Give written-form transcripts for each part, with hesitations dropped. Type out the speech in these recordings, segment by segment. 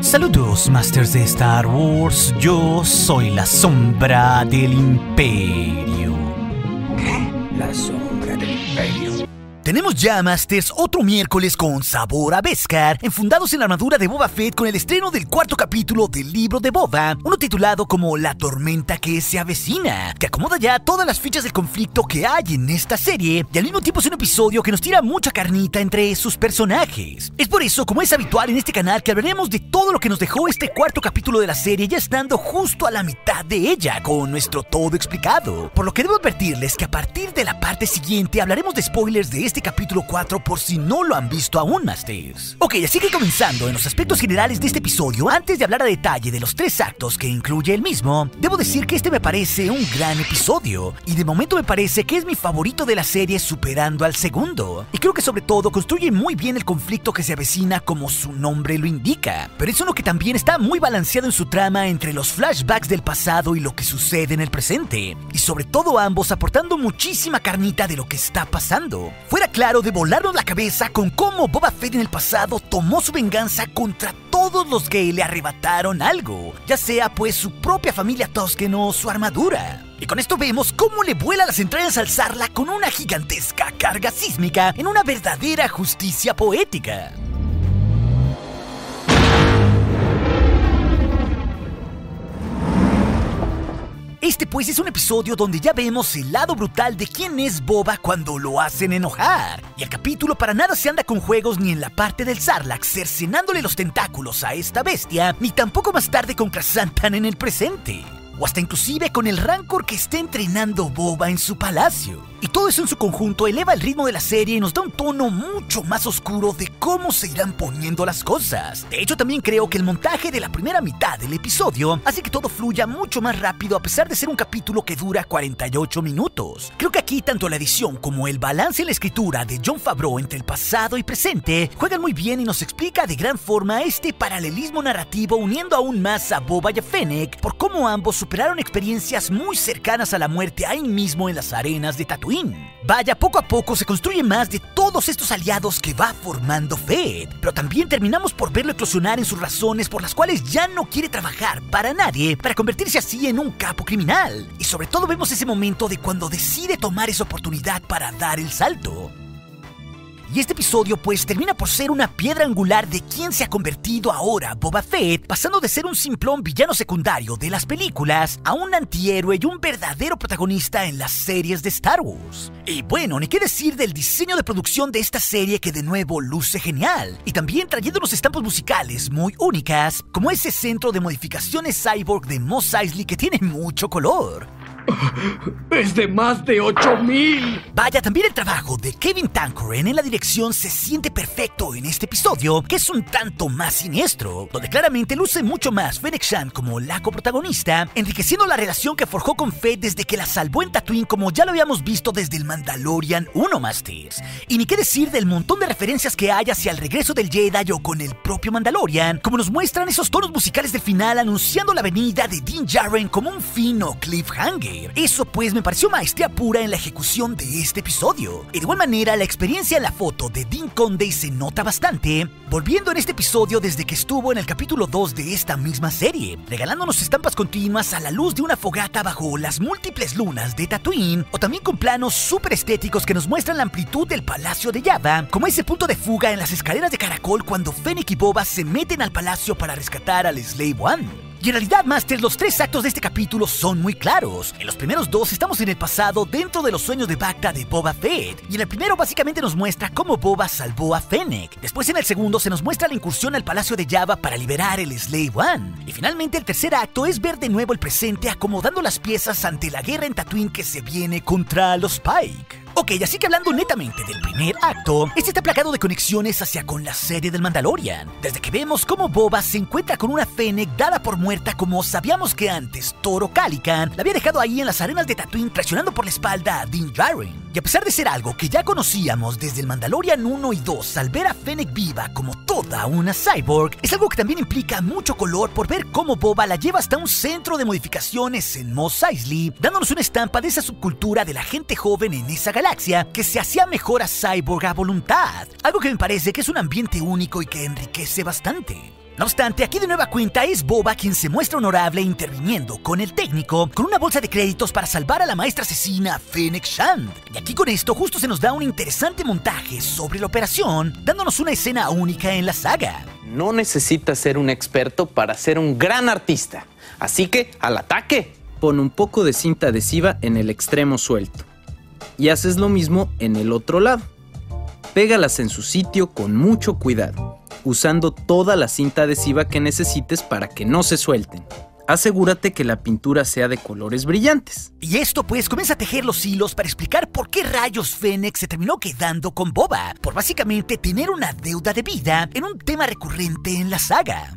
Saludos, Masters de Star Wars. Yo soy la sombra del Imperio. ¿Qué? La sombra del Imperio. Tenemos ya, Masters, otro miércoles con sabor a Beskar, enfundados en la armadura de Boba Fett con el estreno del cuarto capítulo del libro de Boba, uno titulado como La tormenta que se avecina, que acomoda ya todas las fichas del conflicto que hay en esta serie, y al mismo tiempo es un episodio que nos tira mucha carnita entre sus personajes. Es por eso, como es habitual en este canal, que hablaremos de todo lo que nos dejó este cuarto capítulo de la serie, ya estando justo a la mitad de ella, con nuestro todo explicado. Por lo que debo advertirles que a partir de la parte siguiente hablaremos de spoilers de este capítulo 4 por si no lo han visto aún, Masters. Ok, así que comenzando en los aspectos generales de este episodio, antes de hablar a detalle de los 3 actos que incluye el mismo, debo decir que este me parece un gran episodio, y de momento me parece que es mi favorito de la serie, superando al segundo, y creo que sobre todo construye muy bien el conflicto que se avecina como su nombre lo indica, pero es uno que también está muy balanceado en su trama entre los flashbacks del pasado y lo que sucede en el presente, y sobre todo ambos aportando muchísima carnita de lo que está pasando. Fuera claro de volarnos la cabeza con cómo Boba Fett en el pasado tomó su venganza contra todos los que le arrebataron algo, ya sea pues su propia familia Tusken o su armadura. Y con esto vemos cómo le vuela las entrañas al alzarla con una gigantesca carga sísmica en una verdadera justicia poética. Este pues es un episodio donde ya vemos el lado brutal de quién es Boba cuando lo hacen enojar. Y el capítulo para nada se anda con juegos ni en la parte del Sarlacc cercenándole los tentáculos a esta bestia, ni tampoco más tarde con Krrsantan en el presente. O hasta inclusive con el Rancor que está entrenando Boba en su palacio. Y todo eso en su conjunto eleva el ritmo de la serie y nos da un tono mucho más oscuro de cómo se irán poniendo las cosas. De hecho, también creo que el montaje de la primera mitad del episodio hace que todo fluya mucho más rápido a pesar de ser un capítulo que dura 48 minutos. Creo que aquí tanto la edición como el balance en la escritura de Jon Favreau entre el pasado y presente juegan muy bien y nos explica de gran forma este paralelismo narrativo, uniendo aún más a Boba y a Fennec por cómo ambos superaron experiencias muy cercanas a la muerte ahí mismo en las arenas de Tatooine. Vaya, poco a poco se construye más de todos estos aliados que va formando Fett, pero también terminamos por verlo eclosionar en sus razones por las cuales ya no quiere trabajar para nadie para convertirse así en un capo criminal. Y sobre todo vemos ese momento de cuando decide tomar esa oportunidad para dar el salto. Y este episodio pues termina por ser una piedra angular de quién se ha convertido ahora Boba Fett, pasando de ser un simplón villano secundario de las películas a un antihéroe y un verdadero protagonista en las series de Star Wars. Y bueno, ni qué decir del diseño de producción de esta serie, que de nuevo luce genial, y también trayéndonos estampas musicales muy únicas, como ese centro de modificaciones cyborg de Mos Eisley que tiene mucho color. ¡Es de más de 8000! Vaya, también el trabajo de Kevin Tankoren en la dirección se siente perfecto en este episodio, que es un tanto más siniestro, donde claramente luce mucho más Fennec Shand como la coprotagonista, enriqueciendo la relación que forjó con Fett desde que la salvó en Tatooine, como ya lo habíamos visto desde el Mandalorian 1, Masters. Y ni qué decir del montón de referencias que hay hacia el regreso del Jedi o con el propio Mandalorian, como nos muestran esos tonos musicales del final anunciando la venida de Din Djarin como un fino cliffhanger. Eso pues me pareció maestría pura en la ejecución de este episodio. Y de igual manera la experiencia en la foto de Din Conde se nota bastante, volviendo en este episodio desde que estuvo en el capítulo 2 de esta misma serie, regalándonos estampas continuas a la luz de una fogata bajo las múltiples lunas de Tatooine, o también con planos súper estéticos que nos muestran la amplitud del palacio de Jabba, como ese punto de fuga en las escaleras de caracol cuando Fennec y Boba se meten al palacio para rescatar al Slave One. Y en realidad, Masters, los 3 actos de este capítulo son muy claros. En los primeros 2 estamos en el pasado dentro de los sueños de Bacta de Boba Fett, y en el primero básicamente nos muestra cómo Boba salvó a Fennec. Después en el segundo se nos muestra la incursión al palacio de Jabba para liberar el Slave One. Y finalmente el tercer acto es ver de nuevo el presente acomodando las piezas ante la guerra en Tatooine que se viene contra los Pike. Ok, así que hablando netamente del primer acto, este está plagado de conexiones hacia con la serie del Mandalorian, desde que vemos cómo Boba se encuentra con una Fennec dada por muerta, como sabíamos que antes Toro Calican la había dejado ahí en las arenas de Tatooine traicionando por la espalda a Din Djarin. Y a pesar de ser algo que ya conocíamos desde el Mandalorian 1 y 2, al ver a Fennec viva como toda una cyborg, es algo que también implica mucho color por ver cómo Boba la lleva hasta un centro de modificaciones en Mos Eisley, dándonos una estampa de esa subcultura de la gente joven en esa galaxia que se hacía mejor a cyborg a voluntad, algo que me parece que es un ambiente único y que enriquece bastante. No obstante, aquí de nueva cuenta es Boba quien se muestra honorable interviniendo con el técnico con una bolsa de créditos para salvar a la maestra asesina Fennec Shand. Y aquí con esto justo se nos da un interesante montaje sobre la operación, dándonos una escena única en la saga. No necesitas ser un experto para ser un gran artista, así que al ataque. Pon un poco de cinta adhesiva en el extremo suelto y haces lo mismo en el otro lado. Pégalas en su sitio con mucho cuidado, usando toda la cinta adhesiva que necesites para que no se suelten. Asegúrate que la pintura sea de colores brillantes. Y esto pues comienza a tejer los hilos para explicar por qué rayos Fennec se terminó quedando con Boba, por básicamente tener una deuda de vida en un tema recurrente en la saga.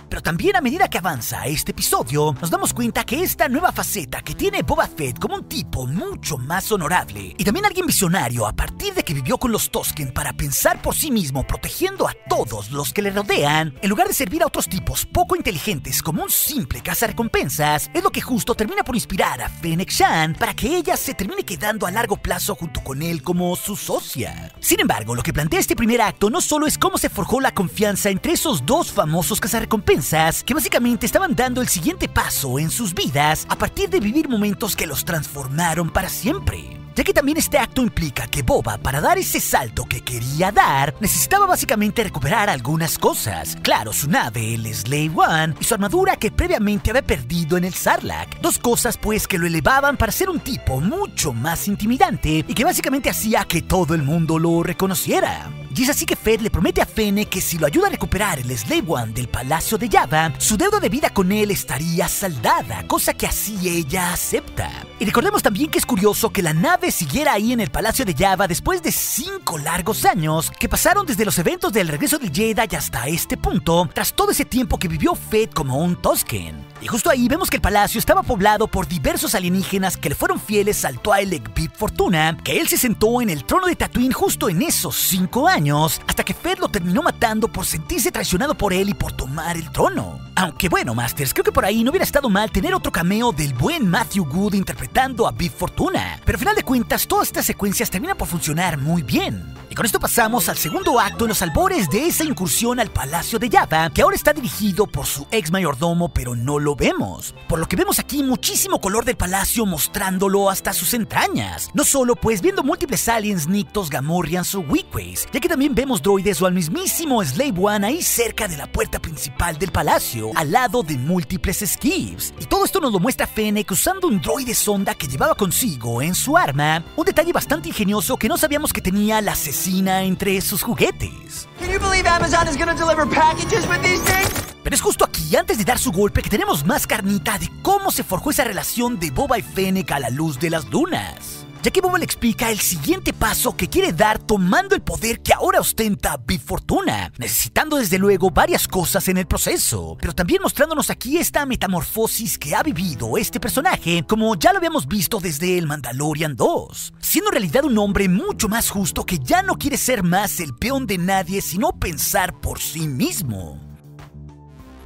Pero también a medida que avanza este episodio, nos damos cuenta que esta nueva faceta que tiene Boba Fett como un tipo mucho más honorable y también alguien visionario a partir de que vivió con los Tusken para pensar por sí mismo protegiendo a todos los que le rodean, en lugar de servir a otros tipos poco inteligentes como un simple cazarrecompensas, es lo que justo termina por inspirar a Fennec Shand para que ella se termine quedando a largo plazo junto con él como su socia. Sin embargo, lo que plantea este primer acto no solo es cómo se forjó la confianza entre esos dos famosos cazarrecompensas que básicamente estaban dando el siguiente paso en sus vidas a partir de vivir momentos que los transformaron para siempre. Ya que también este acto implica que Boba, para dar ese salto que quería dar, necesitaba básicamente recuperar algunas cosas. Claro, su nave, el Slave One, y su armadura que previamente había perdido en el Sarlacc. Dos cosas pues que lo elevaban para ser un tipo mucho más intimidante y que básicamente hacía que todo el mundo lo reconociera. Y es así que Fett le promete a Fennec que si lo ayuda a recuperar el Slave One del Palacio de Jabba, su deuda de vida con él estaría saldada, cosa que así ella acepta. Y recordemos también que es curioso que la nave siguiera ahí en el Palacio de Jabba después de 5 largos años que pasaron desde los eventos del regreso del Jedi hasta este punto, tras todo ese tiempo que vivió Fett como un Tusken. Y justo ahí vemos que el palacio estaba poblado por diversos alienígenas que le fueron fieles al Twi'lek Bib Fortuna, que él se sentó en el trono de Tatooine justo en esos 5 años, hasta que Fett lo terminó matando por sentirse traicionado por él y por tomar el trono. Aunque bueno, Masters, creo que por ahí no hubiera estado mal tener otro cameo del buen Matthew Good interpretando a Bib Fortuna, pero al final de cuentas todas estas secuencias terminan por funcionar muy bien. Y con esto pasamos al segundo acto en los albores de esa incursión al Palacio de Jabba, que ahora está dirigido por su ex mayordomo, pero no lo vemos. Por lo que vemos aquí muchísimo color del palacio mostrándolo hasta sus entrañas. No solo pues viendo múltiples aliens, Nictos, Gamorreans o Weequays, ya que también vemos droides o al mismísimo Slave One ahí cerca de la puerta principal del palacio, al lado de múltiples Skivs. Y todo esto nos lo muestra Fennec usando un droide sonda que llevaba consigo en su arma, un detalle bastante ingenioso que no sabíamos que tenía la asesina entre sus juguetes. Can you believe Amazon is gonna deliver packages with these things? Pero es justo aquí, antes de dar su golpe, que tenemos más carnita de cómo se forjó esa relación de Boba y Fennec a la luz de las dunas. Ya que Boba le explica el siguiente paso que quiere dar tomando el poder que ahora ostenta Bib Fortuna, necesitando desde luego varias cosas en el proceso, pero también mostrándonos aquí esta metamorfosis que ha vivido este personaje, como ya lo habíamos visto desde el Mandalorian 2, siendo en realidad un hombre mucho más justo que ya no quiere ser más el peón de nadie, sino pensar por sí mismo.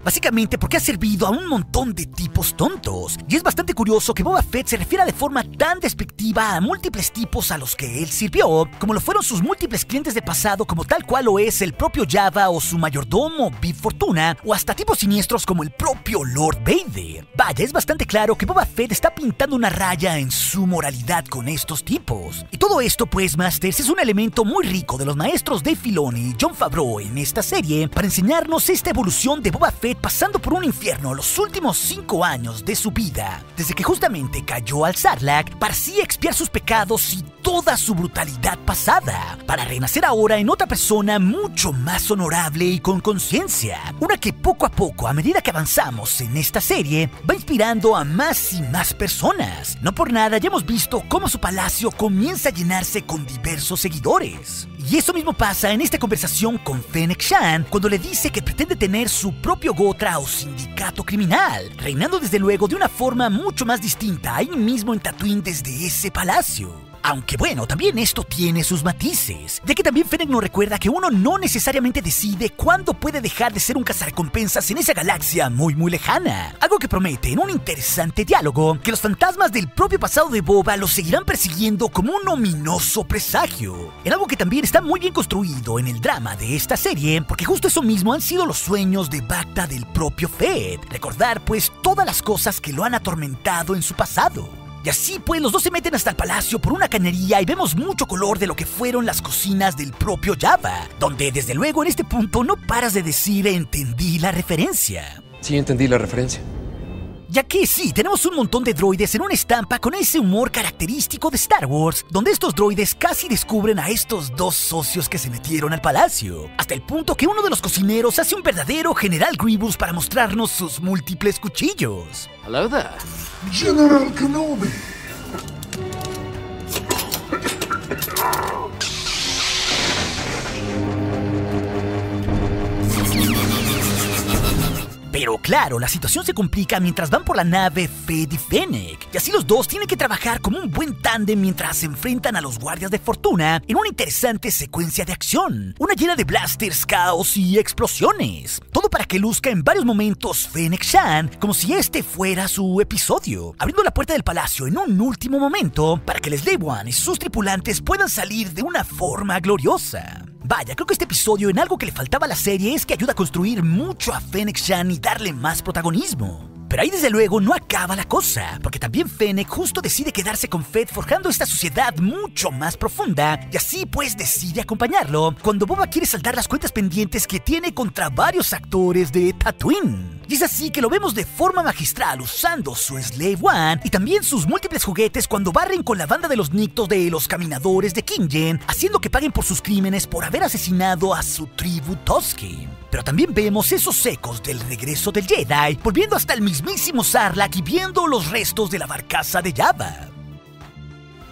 Básicamente porque ha servido a un montón de tipos tontos. Y es bastante curioso que Boba Fett se refiera de forma tan despectiva a múltiples tipos a los que él sirvió, como lo fueron sus múltiples clientes de pasado, como tal cual lo es el propio Jabba o su mayordomo Bib Fortuna, o hasta tipos siniestros como el propio Lord Vader. Vaya, es bastante claro que Boba Fett está pintando una raya en su moralidad con estos tipos. Y todo esto pues, Masters, es un elemento muy rico de los maestros Dave Filoni y Jon Favreau en esta serie para enseñarnos esta evolución de Boba Fett pasando por un infierno los últimos 5 años de su vida, desde que justamente cayó al Sarlacc para así expiar sus pecados y toda su brutalidad pasada, para renacer ahora en otra persona mucho más honorable y con conciencia, una que poco a poco, a medida que avanzamos en esta serie, va inspirando a más y más personas. No por nada ya hemos visto cómo su palacio comienza a llenarse con diversos seguidores. Y eso mismo pasa en esta conversación con Fennec Shand, cuando le dice que pretende tener su propio Gotra o sindicato criminal, reinando desde luego de una forma mucho más distinta ahí mismo en Tatooine desde ese palacio. Aunque bueno, también esto tiene sus matices, ya que también Fennec nos recuerda que uno no necesariamente decide cuándo puede dejar de ser un cazarrecompensas en esa galaxia muy lejana. Algo que promete en un interesante diálogo que los fantasmas del propio pasado de Boba lo seguirán persiguiendo como un ominoso presagio. En algo que también está muy bien construido en el drama de esta serie, porque justo eso mismo han sido los sueños de Bacta del propio Fett. Recordar pues todas las cosas que lo han atormentado en su pasado. Y así pues los dos se meten hasta el palacio por una cañería y vemos mucho color de lo que fueron las cocinas del propio Jabba, donde desde luego en este punto no paras de decir entendí la referencia. Sí, entendí la referencia. Ya que sí, tenemos un montón de droides en una estampa con ese humor característico de Star Wars, donde estos droides casi descubren a estos dos socios que se metieron al palacio, hasta el punto que uno de los cocineros hace un verdadero General Grievous para mostrarnos sus múltiples cuchillos. Hello there. General Kenobi. Pero claro, la situación se complica mientras van por la nave Fett y Fennec, y así los dos tienen que trabajar como un buen tándem mientras se enfrentan a los guardias de fortuna en una interesante secuencia de acción, una llena de blasters, caos y explosiones. Todo para que luzca en varios momentos Fennec Shan como si este fuera su episodio, abriendo la puerta del palacio en un último momento para que el Slave One y sus tripulantes puedan salir de una forma gloriosa. Vaya, creo que este episodio en algo que le faltaba a la serie es que ayuda a construir mucho a Fennec Shan y darle más protagonismo. Pero ahí desde luego no acaba la cosa, porque también Fennec justo decide quedarse con Fett forjando esta sociedad mucho más profunda, y así pues decide acompañarlo cuando Boba quiere saldar las cuentas pendientes que tiene contra varios actores de Tatooine. Y es así que lo vemos de forma magistral usando su Slave One y también sus múltiples juguetes cuando barren con la banda de los Nictos de los caminadores de Kingen, haciendo que paguen por sus crímenes por haber asesinado a su tribu Tusken. Pero también vemos esos ecos del regreso del Jedi, volviendo hasta el mismísimo Sarlacc y viendo los restos de la barcaza de Jabba.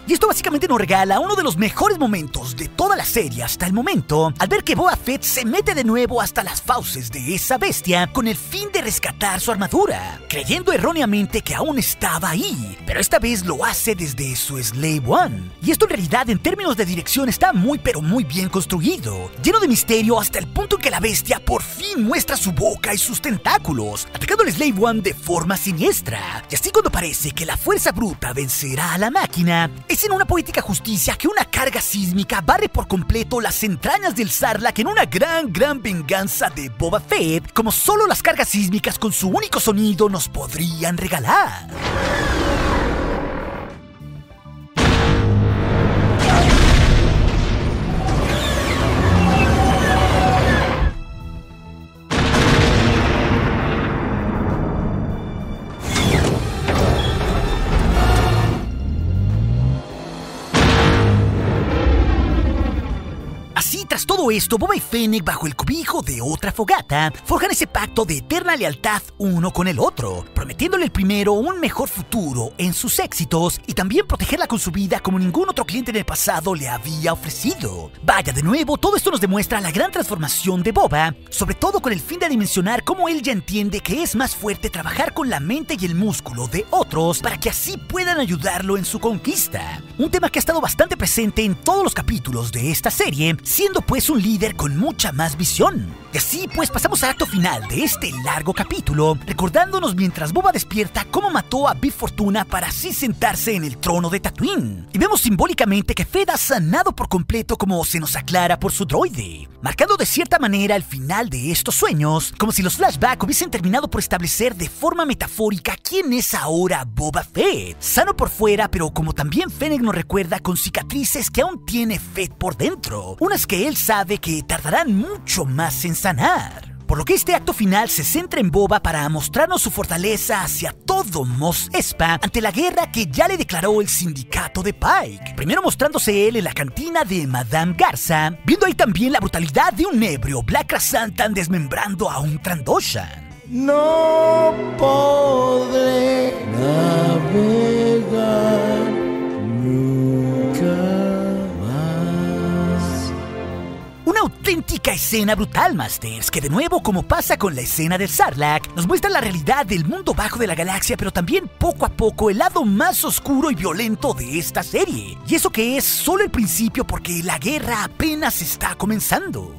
Y esto básicamente nos regala uno de los mejores momentos de toda la serie hasta el momento, al ver que Boba Fett se mete de nuevo hasta las fauces de esa bestia con el fin de rescatar su armadura, creyendo erróneamente que aún estaba ahí, pero esta vez lo hace desde su Slave One. Y esto en realidad en términos de dirección está muy pero muy bien construido, lleno de misterio hasta el punto en que la bestia por fin muestra su boca y sus tentáculos, atacando al Slave One de forma siniestra. Y así cuando parece que la fuerza bruta vencerá a la máquina, es en una poética justicia que una carga sísmica barre por completo las entrañas del Sarlacc en una gran venganza de Boba Fett, como solo las cargas sísmicas con su único sonido nos podrían regalar. Así, tras todo esto, Boba y Fennec, bajo el cobijo de otra fogata, forjan ese pacto de eterna lealtad uno con el otro, prometiéndole el primero un mejor futuro en sus éxitos y también protegerla con su vida como ningún otro cliente en el pasado le había ofrecido. Vaya, de nuevo, todo esto nos demuestra la gran transformación de Boba, sobre todo con el fin de dimensionar cómo él ya entiende que es más fuerte trabajar con la mente y el músculo de otros para que así puedan ayudarlo en su conquista. Un tema que ha estado bastante presente en todos los capítulos de esta serie, siendo pues un líder con mucha más visión. Y así pues pasamos al acto final de este largo capítulo, recordándonos mientras Boba despierta cómo mató a Bib Fortuna para así sentarse en el trono de Tatooine. Y vemos simbólicamente que Fett ha sanado por completo como se nos aclara por su droide, marcando de cierta manera el final de estos sueños, como si los flashbacks hubiesen terminado por establecer de forma metafórica quién es ahora Boba Fett, sano por fuera, pero como también Fennec nos recuerda, con cicatrices que aún tiene Fett por dentro, unas que él sabe que tardarán mucho más en sanar. Por lo que este acto final se centra en Boba para mostrarnos su fortaleza hacia todo Mos Espa ante la guerra que ya le declaró el sindicato de Pike. Primero mostrándose él en la cantina de Madame Garza, viendo ahí también la brutalidad de un ebrio Black Krrsantan desmembrando a un Trandoshan. No podré navegar nunca más. Una Una auténtica escena brutal, Masters, que de nuevo, como pasa con la escena del Sarlacc, nos muestra la realidad del mundo bajo de la galaxia, pero también poco a poco el lado más oscuro y violento de esta serie. Y eso que es solo el principio, porque la guerra apenas está comenzando.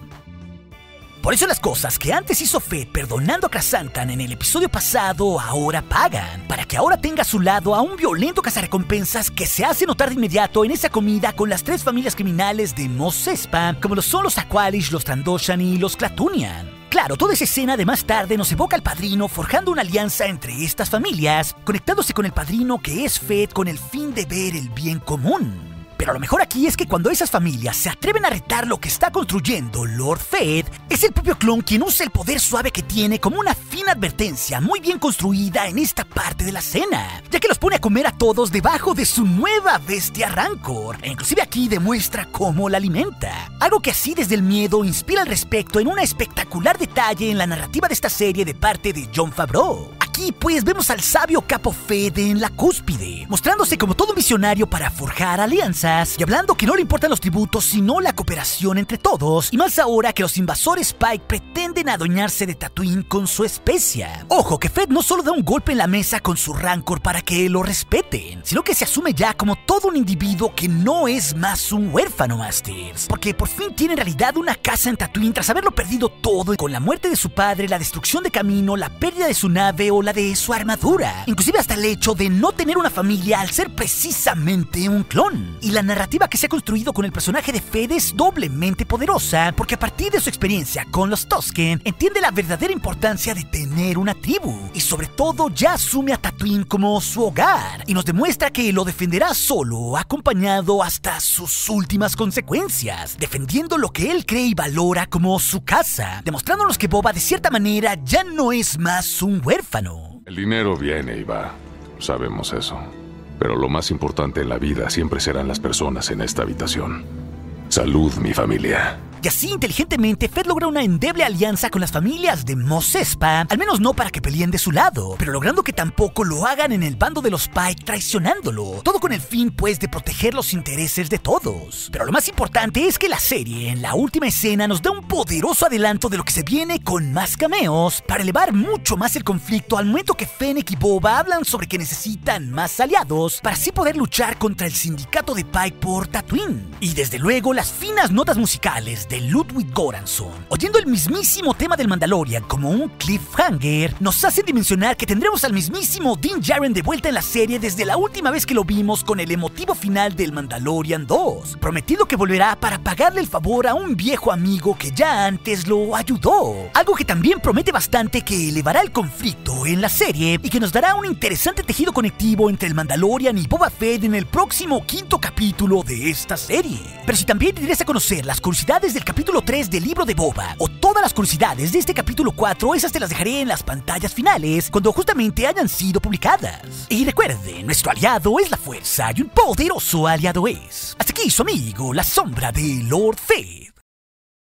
Por eso las cosas que antes hizo Fett perdonando a Krrsantan en el episodio pasado ahora pagan, para que ahora tenga a su lado a un violento cazarrecompensas que se hace notar de inmediato en esa comida con las 3 familias criminales de Mos Espa, como lo son los Aqualish, los Trandoshan y los Klatooinian. Claro, toda esa escena de más tarde nos evoca al padrino forjando una alianza entre estas familias, conectándose con el padrino que es Fett con el fin de ver el bien común. Pero lo mejor aquí es que cuando esas familias se atreven a retar lo que está construyendo Lord Fett, es el propio clon quien usa el poder suave que tiene como una fina advertencia muy bien construida en esta parte de la escena, ya que los pone a comer a todos debajo de su nueva bestia Rancor, e inclusive aquí demuestra cómo la alimenta. Algo que así desde el miedo inspira al respecto en un espectacular detalle en la narrativa de esta serie de parte de Jon Favreau. Aquí pues vemos al sabio Capo Fett en la cúspide, mostrándose como todo un visionario para forjar alianzas y hablando que no le importan los tributos sino la cooperación entre todos, y más ahora que los invasores Pike pretenden adueñarse de Tatooine con su especia. Ojo que Fett no solo da un golpe en la mesa con su Rancor para que lo respeten, sino que se asume ya como todo un individuo que no es más un huérfano, Masters, porque por fin tiene en realidad una casa en Tatooine tras haberlo perdido todo con la muerte de su padre, la destrucción de Camino, la pérdida de su nave o la de su armadura, inclusive hasta el hecho de no tener una familia al ser precisamente un clon. Y la narrativa que se ha construido con el personaje de Fett es doblemente poderosa, porque a partir de su experiencia con los Tusken entiende la verdadera importancia de tener una tribu, y sobre todo ya asume a Tatooine como su hogar, y nos demuestra que lo defenderá solo, acompañado hasta sus últimas consecuencias, defendiendo lo que él cree y valora como su casa, demostrándonos que Boba de cierta manera ya no es más un huérfano. El dinero viene y va, sabemos eso. Pero lo más importante en la vida siempre serán las personas en esta habitación. Salud, mi familia. Y así, inteligentemente, Fett logra una endeble alianza con las familias de Mos Espa, al menos no para que peleen de su lado, pero logrando que tampoco lo hagan en el bando de los Pike, traicionándolo. Todo con el fin, pues, de proteger los intereses de todos. Pero lo más importante es que la serie, en la última escena, nos da un poderoso adelanto de lo que se viene con más cameos, para elevar mucho más el conflicto al momento que Fennec y Boba hablan sobre que necesitan más aliados, para así poder luchar contra el sindicato de Pike por Tatooine. Y desde luego, las finas notas musicales de Ludwig Göransson, oyendo el mismísimo tema del Mandalorian como un cliffhanger, nos hacen dimensionar que tendremos al mismísimo Din Djarin de vuelta en la serie desde la última vez que lo vimos con el emotivo final del Mandalorian 2, prometido que volverá para pagarle el favor a un viejo amigo que ya antes lo ayudó, algo que también promete bastante que elevará el conflicto en la serie y que nos dará un interesante tejido conectivo entre el Mandalorian y Boba Fett en el próximo 5º capítulo de esta serie. Pero si también te interesa conocer las curiosidades del capítulo 3 del libro de Boba o todas las curiosidades de este capítulo 4, esas te las dejaré en las pantallas finales cuando justamente hayan sido publicadas. Y recuerden, nuestro aliado es la fuerza y un poderoso aliado es. Hasta aquí su amigo, la sombra de Lord Fett.